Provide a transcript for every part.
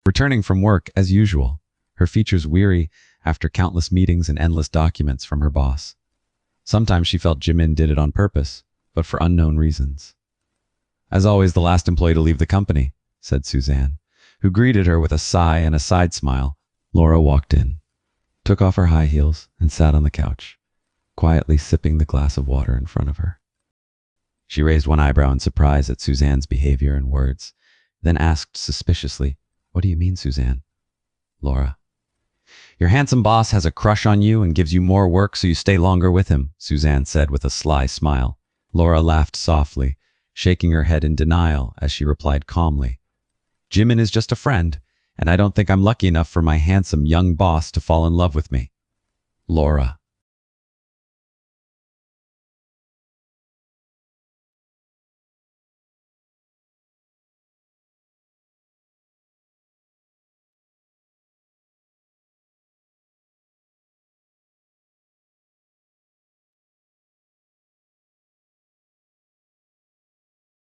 returning from work as usual, her features weary after countless meetings and endless documents from her boss. Sometimes she felt 𝐏𝐸𝐴 did it on purpose, but for unknown reasons. As always, the last employee to leave the company, said Suzanne, who greeted her with a sigh and a side smile. Laura walked in, took off her high heels, and sat on the couch, quietly sipping the glass of water in front of her. She raised one eyebrow in surprise at Suzanne's behavior and words, then asked suspiciously, "What do you mean, Suzanne?" Laura. "Your handsome boss has a crush on you and gives you more work so you stay longer with him," Suzanne said with a sly smile. Laura laughed softly, shaking her head in denial as she replied calmly, "𝐏𝐸𝐴 is just a friend, and I don't think I'm lucky enough for my handsome young boss to fall in love with me." Laura.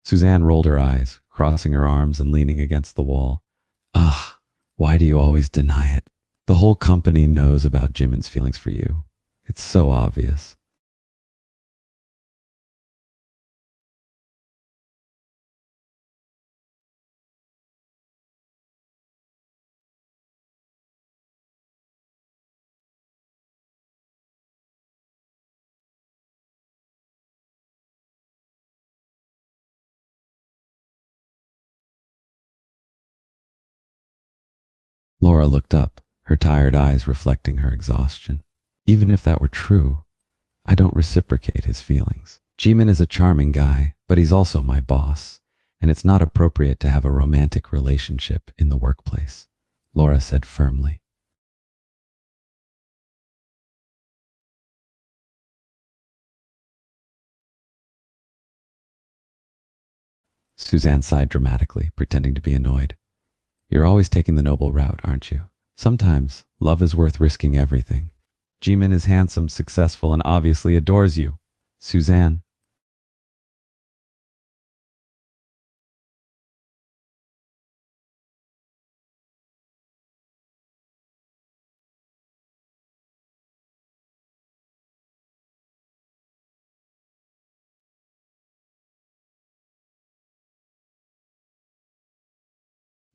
Suzanne rolled her eyes, crossing her arms and leaning against the wall. "Ugh, why do you always deny it? The whole company knows about 𝐏𝐸𝐴's feelings for you. It's so obvious." Laura looked up, her tired eyes reflecting her exhaustion. "Even if that were true, I don't reciprocate his feelings. 𝐏𝐸𝐴 is a charming guy, but he's also my boss, and it's not appropriate to have a romantic relationship in the workplace," Laura said firmly. Suzanne sighed dramatically, pretending to be annoyed. "You're always taking the noble route, aren't you? Sometimes love is worth risking everything. 𝐏𝐸𝐴 is handsome, successful, and obviously adores you. Suzanne."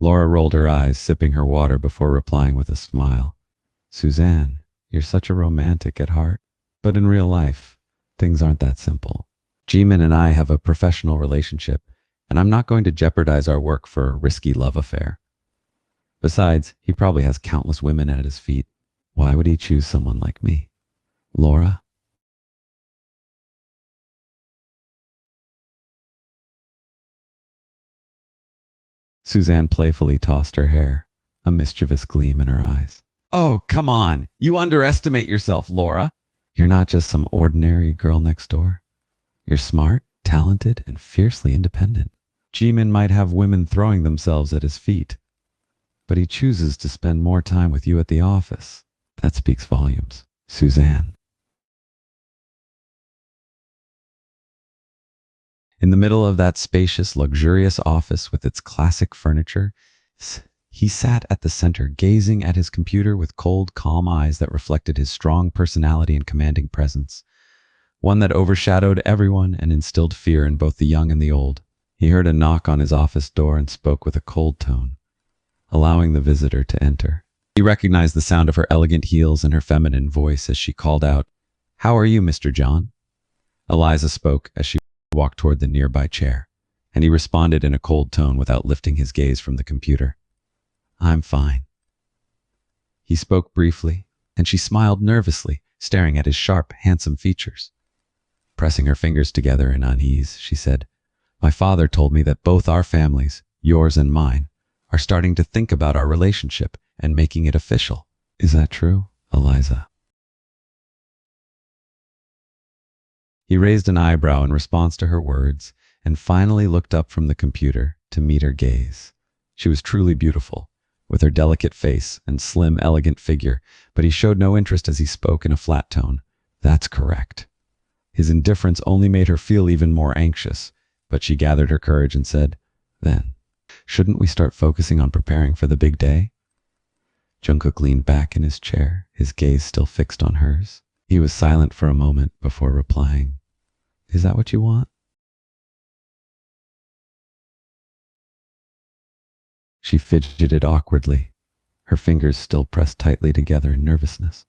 Laura rolled her eyes, sipping her water before replying with a smile. "Suzanne, you're such a romantic at heart. But in real life, things aren't that simple. 𝐏𝐸𝐴 and I have a professional relationship, and I'm not going to jeopardize our work for a risky love affair. Besides, he probably has countless women at his feet. Why would he choose someone like me?" Laura. Suzanne playfully tossed her hair, a mischievous gleam in her eyes. "Oh, come on. You underestimate yourself, Laura. You're not just some ordinary girl next door. You're smart, talented, and fiercely independent. 𝐏𝐸𝐴 might have women throwing themselves at his feet, but he chooses to spend more time with you at the office. That speaks volumes, Suzanne." In the middle of that spacious, luxurious office with its classic furniture, he sat at the center, gazing at his computer with cold, calm eyes that reflected his strong personality and commanding presence, one that overshadowed everyone and instilled fear in both the young and the old. He heard a knock on his office door and spoke with a cold tone, allowing the visitor to enter. He recognized the sound of her elegant heels and her feminine voice as she called out, "How are you, Mr. John?" Eliza spoke as she walked toward the nearby chair, and he responded in a cold tone without lifting his gaze from the computer. "I'm fine." He spoke briefly, and she smiled nervously, staring at his sharp, handsome features. Pressing her fingers together in unease, she said, "My father told me that both our families, yours and mine, are starting to think about our relationship and making it official. Is that true, Eliza?" He raised an eyebrow in response to her words and finally looked up from the computer to meet her gaze. She was truly beautiful, with her delicate face and slim, elegant figure, but he showed no interest as he spoke in a flat tone. "That's correct." His indifference only made her feel even more anxious, but she gathered her courage and said, "Then, Shouldn't we start focusing on preparing for the big day? Jungkook leaned back in his chair, his gaze still fixed on hers. He was silent for a moment before replying, "Is that what you want?" She fidgeted awkwardly, her fingers still pressed tightly together in nervousness.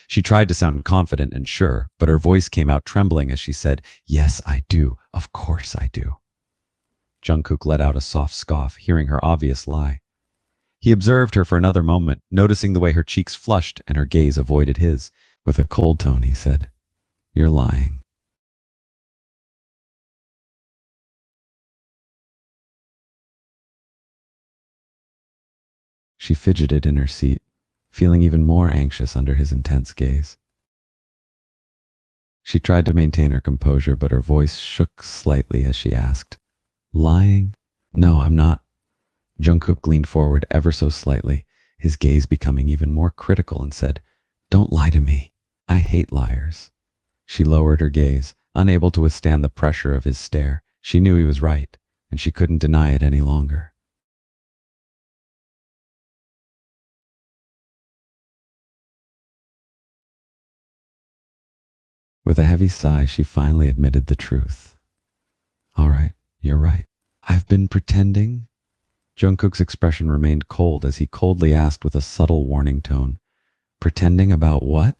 She tried to sound confident and sure, but her voice came out trembling as she said, "Yes, I do. Of course I do." Jungkook let out a soft scoff, hearing her obvious lie. He observed her for another moment, noticing the way her cheeks flushed and her gaze avoided his. With a cold tone, he said, "You're lying." She fidgeted in her seat, feeling even more anxious under his intense gaze. She tried to maintain her composure, but her voice shook slightly as she asked, "Lying? No, I'm not." Jungkook leaned forward ever so slightly, his gaze becoming even more critical, and said, "Don't lie to me. I hate liars." She lowered her gaze, unable to withstand the pressure of his stare. She knew he was right, and she couldn't deny it any longer. With a heavy sigh, she finally admitted the truth. "All right, you're right. I've been pretending." Jungkook's expression remained cold as he coldly asked with a subtle warning tone, "Pretending about what?"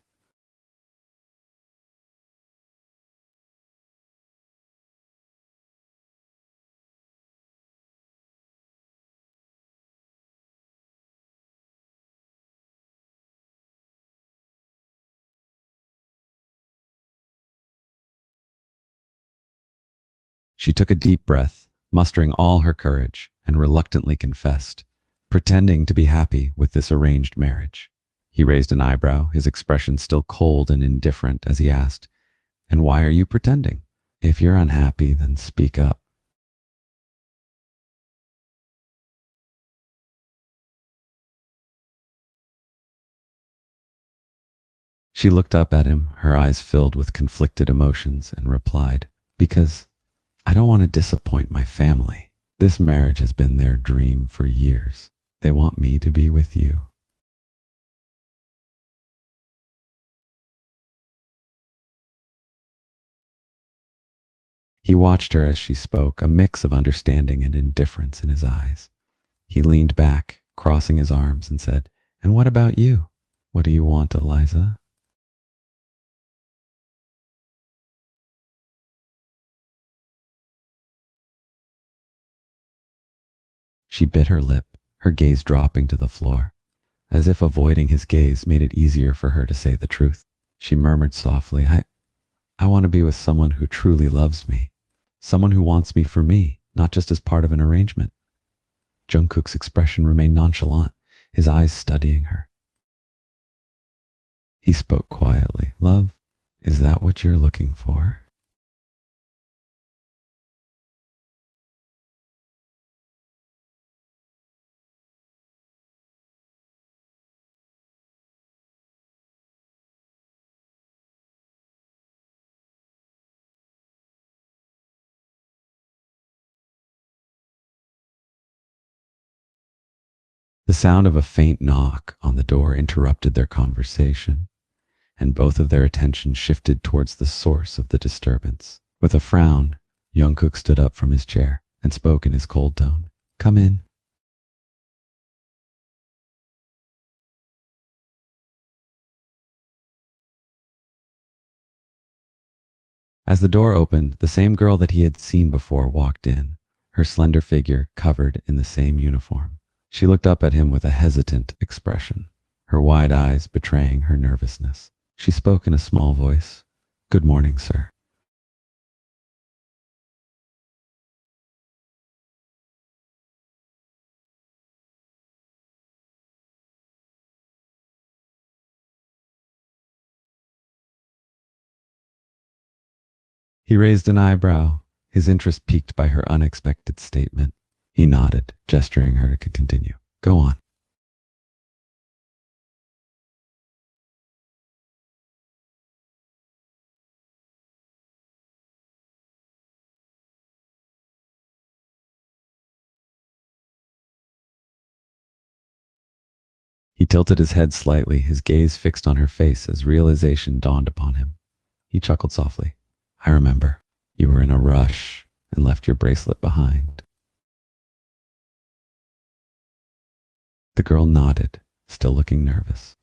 She took a deep breath, mustering all her courage, and reluctantly confessed, "Pretending to be happy with this arranged marriage." He raised an eyebrow, his expression still cold and indifferent, as he asked, "And why are you pretending? If you're unhappy, then speak up." She looked up at him, her eyes filled with conflicted emotions, and replied, "Because I don't want to disappoint my family. This marriage has been their dream for years. They want me to be with you." He watched her as she spoke, a mix of understanding and indifference in his eyes. He leaned back, crossing his arms, and said, "And what about you? What do you want, Eliza?" She bit her lip, her gaze dropping to the floor, as if avoiding his gaze made it easier for her to say the truth. She murmured softly, I want to be with someone who truly loves me. Someone who wants me for me, not just as part of an arrangement." Jungkook's expression remained nonchalant, his eyes studying her. He spoke quietly. "Love, is that what you're looking for?" The sound of a faint knock on the door interrupted their conversation, and both of their attention shifted towards the source of the disturbance. With a frown, Jungkook stood up from his chair and spoke in his cold tone. "Come in." As the door opened, the same girl that he had seen before walked in, her slender figure covered in the same uniform. She looked up at him with a hesitant expression, her wide eyes betraying her nervousness. She spoke in a small voice. "Good morning, sir." He raised an eyebrow, his interest piqued by her unexpected statement. He nodded, gesturing her to continue. "Go on." He tilted his head slightly, his gaze fixed on her face as realization dawned upon him. He chuckled softly. I remember. You were in a rush and left your bracelet behind. The girl nodded, still looking nervous.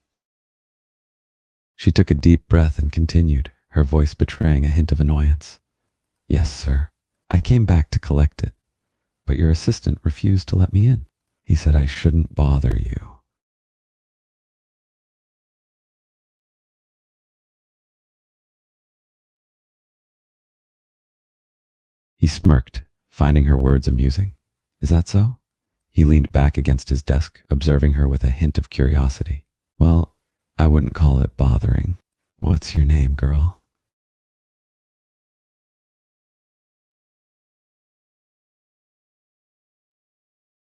She took a deep breath and continued, her voice betraying a hint of annoyance. Yes, sir. I came back to collect it, but your assistant refused to let me in. He said I shouldn't bother you. He smirked, finding her words amusing. Is that so? He leaned back against his desk, observing her with a hint of curiosity. Well, I wouldn't call it bothering. What's your name, girl?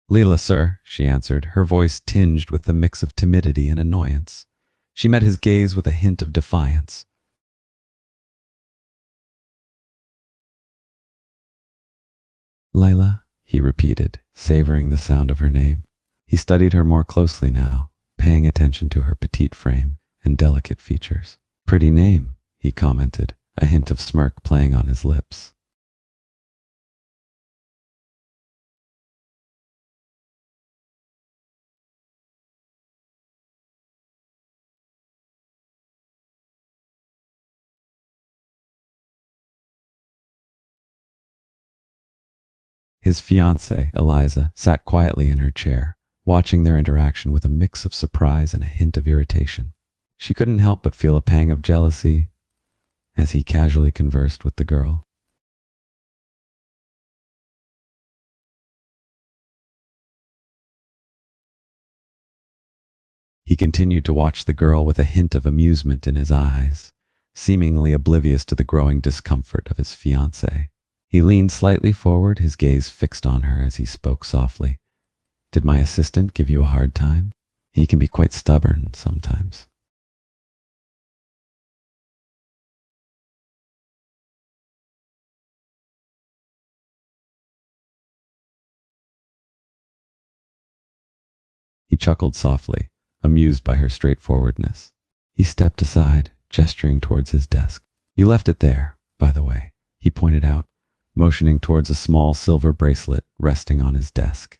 Leela, sir, she answered, her voice tinged with the mix of timidity and annoyance. She met his gaze with a hint of defiance. Layla, he repeated, savoring the sound of her name. He studied her more closely now, paying attention to her petite frame and delicate features. Pretty name, he commented, a hint of smirk playing on his lips. His fiancée, Eliza, sat quietly in her chair, watching their interaction with a mix of surprise and a hint of irritation. She couldn't help but feel a pang of jealousy as he casually conversed with the girl. He continued to watch the girl with a hint of amusement in his eyes, seemingly oblivious to the growing discomfort of his fiancée. He leaned slightly forward, his gaze fixed on her as he spoke softly. Did my assistant give you a hard time? He can be quite stubborn sometimes. He chuckled softly, amused by her straightforwardness. He stepped aside, gesturing towards his desk. You left it there, by the way, he pointed out, motioning towards a small silver bracelet resting on his desk.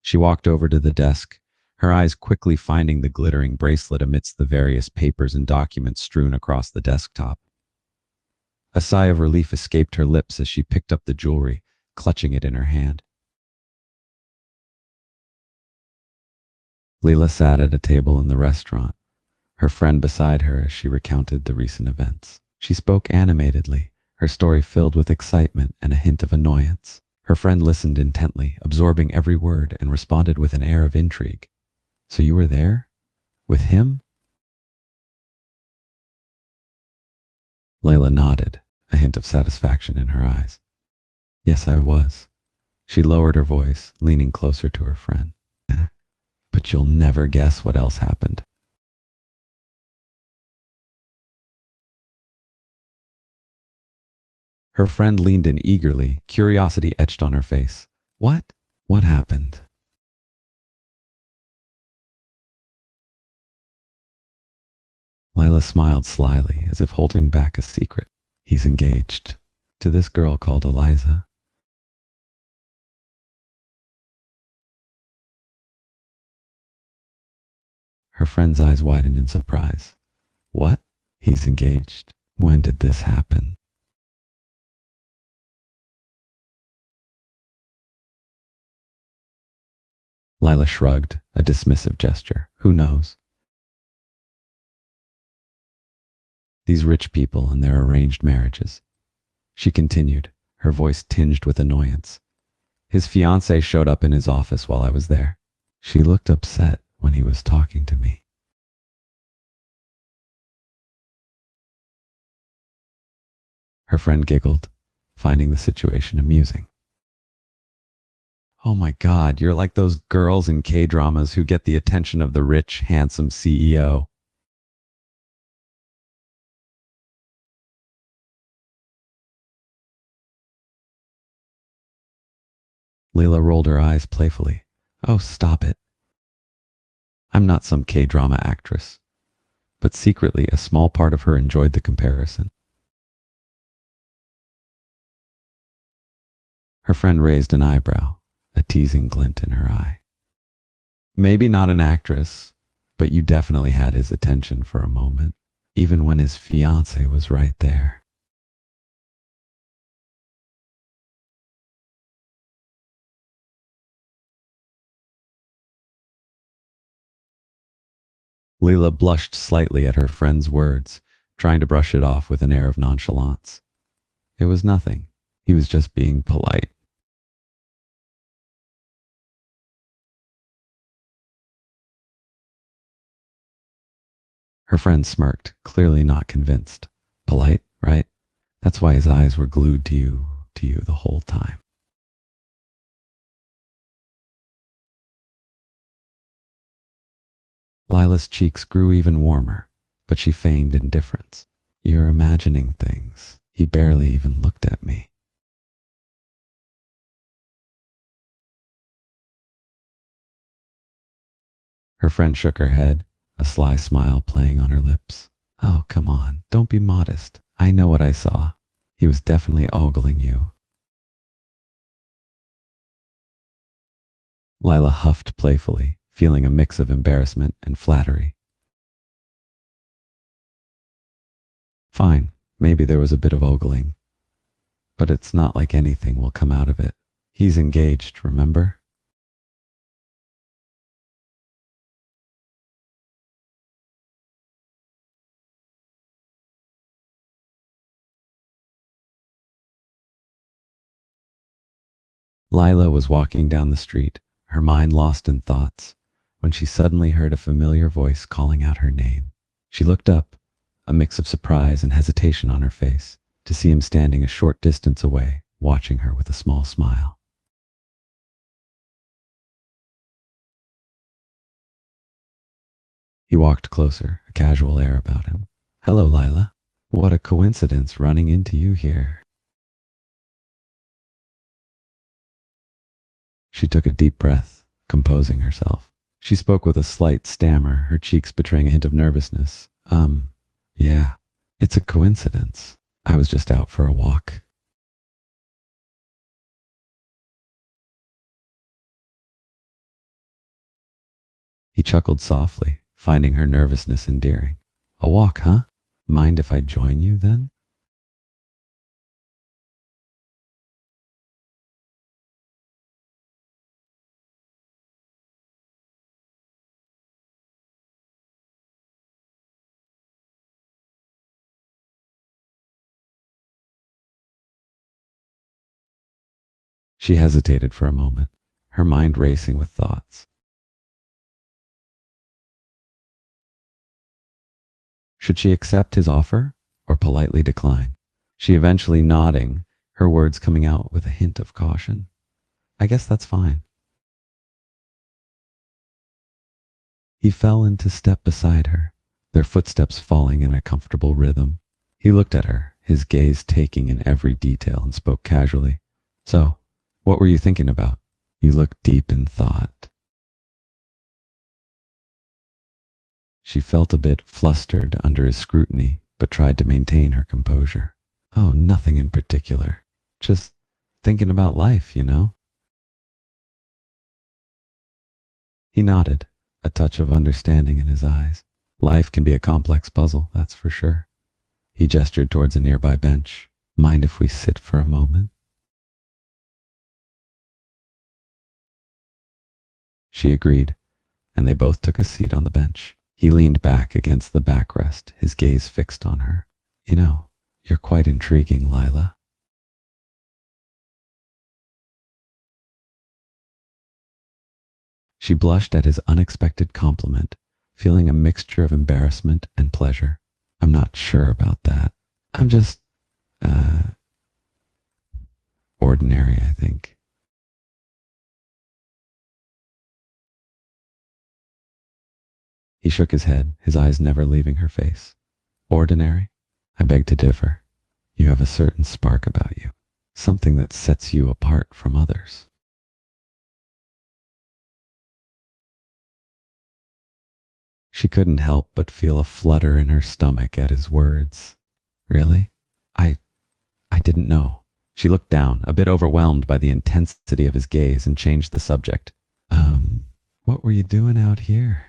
She walked over to the desk, her eyes quickly finding the glittering bracelet amidst the various papers and documents strewn across the desktop. A sigh of relief escaped her lips as she picked up the jewelry, clutching it in her hand. Leela sat at a table in the restaurant, her friend beside her as she recounted the recent events. She spoke animatedly, her story filled with excitement and a hint of annoyance. Her friend listened intently, absorbing every word, and responded with an air of intrigue. So you were there? With him? Layla nodded, a hint of satisfaction in her eyes. Yes, I was. She lowered her voice, leaning closer to her friend. But you'll never guess what else happened. Her friend leaned in eagerly, curiosity etched on her face. What? What happened? Lila smiled slyly, as if holding back a secret. He's engaged to this girl called Eliza. Her friend's eyes widened in surprise. What? He's engaged? When did this happen? Lila shrugged, a dismissive gesture. Who knows? These rich people and their arranged marriages. She continued, her voice tinged with annoyance. His fiancée showed up in his office while I was there. She looked upset when he was talking to me. Her friend giggled, finding the situation amusing. Oh my God, you're like those girls in K-dramas who get the attention of the rich, handsome CEO. Layla rolled her eyes playfully. Oh, stop it. I'm not some K-drama actress. But secretly, a small part of her enjoyed the comparison. Her friend raised an eyebrow, a teasing glint in her eye. Maybe not an actress, but you definitely had his attention for a moment, even when his fiancée was right there. Leila blushed slightly at her friend's words, trying to brush it off with an air of nonchalance. It was nothing. He was just being polite. Her friend smirked, clearly not convinced. Polite, right? That's why his eyes were glued to you the whole time. Lila's cheeks grew even warmer, but she feigned indifference. You're imagining things. He barely even looked at me. Her friend shook her head, a sly smile playing on her lips. Oh, come on, don't be modest. I know what I saw. He was definitely ogling you. Lila huffed playfully, feeling a mix of embarrassment and flattery. Fine, maybe there was a bit of ogling, but it's not like anything will come out of it. He's engaged, remember? Lila was walking down the street, her mind lost in thoughts, when she suddenly heard a familiar voice calling out her name. She looked up, a mix of surprise and hesitation on her face, to see him standing a short distance away, watching her with a small smile. He walked closer, a casual air about him. Hello, Lila. What a coincidence running into you here. She took a deep breath, composing herself. She spoke with a slight stammer, her cheeks betraying a hint of nervousness. Yeah, it's a coincidence. I was just out for a walk. He chuckled softly, finding her nervousness endearing. A walk, huh? Mind if I join you then? She hesitated for a moment, her mind racing with thoughts. Should she accept his offer or politely decline? She eventually nodding, her words coming out with a hint of caution. I guess that's fine. He fell into step beside her, their footsteps falling in a comfortable rhythm. He looked at her, his gaze taking in every detail, and spoke casually. So, what were you thinking about? You looked deep in thought. She felt a bit flustered under his scrutiny, but tried to maintain her composure. Oh, nothing in particular. Just thinking about life, you know? He nodded, a touch of understanding in his eyes. Life can be a complex puzzle, that's for sure. He gestured towards a nearby bench. Mind if we sit for a moment? She agreed, and they both took a seat on the bench. He leaned back against the backrest, his gaze fixed on her. You know, you're quite intriguing, Lila. She blushed at his unexpected compliment, feeling a mixture of embarrassment and pleasure. I'm not sure about that. I'm just, uh, ordinary, I think. He shook his head, his eyes never leaving her face. Ordinary? I beg to differ. You have a certain spark about you, something that sets you apart from others. She couldn't help but feel a flutter in her stomach at his words. Really? I didn't know. She looked down, a bit overwhelmed by the intensity of his gaze, and changed the subject. What were you doing out here?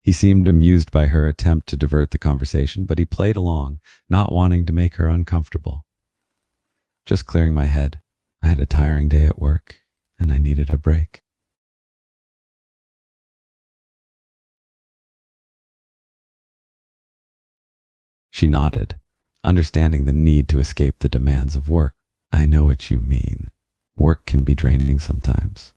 He seemed amused by her attempt to divert the conversation, but he played along, not wanting to make her uncomfortable. Just clearing my head. I had a tiring day at work, and I needed a break. She nodded, understanding the need to escape the demands of work. I know what you mean. Work can be draining sometimes.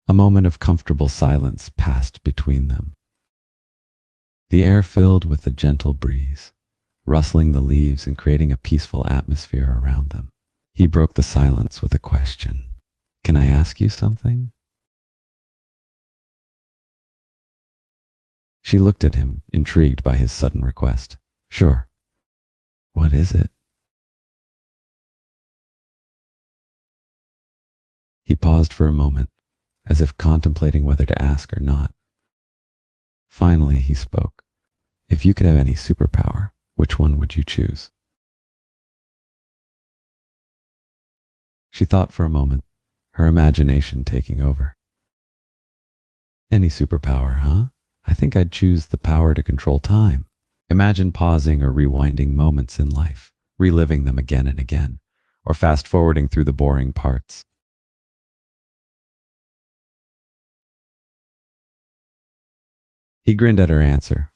A moment of comfortable silence passed between them. The air filled with a gentle breeze, rustling the leaves and creating a peaceful atmosphere around them. He broke the silence with a question. Can I ask you something? She looked at him, intrigued by his sudden request. Sure. What is it? He paused for a moment, as if contemplating whether to ask or not. Finally, he spoke. If you could have any superpower, which one would you choose? She thought for a moment, her imagination taking over. Any superpower, huh? I think I'd choose the power to control time. Imagine pausing or rewinding moments in life, reliving them again and again, or fast-forwarding through the boring parts. He grinned at her answer,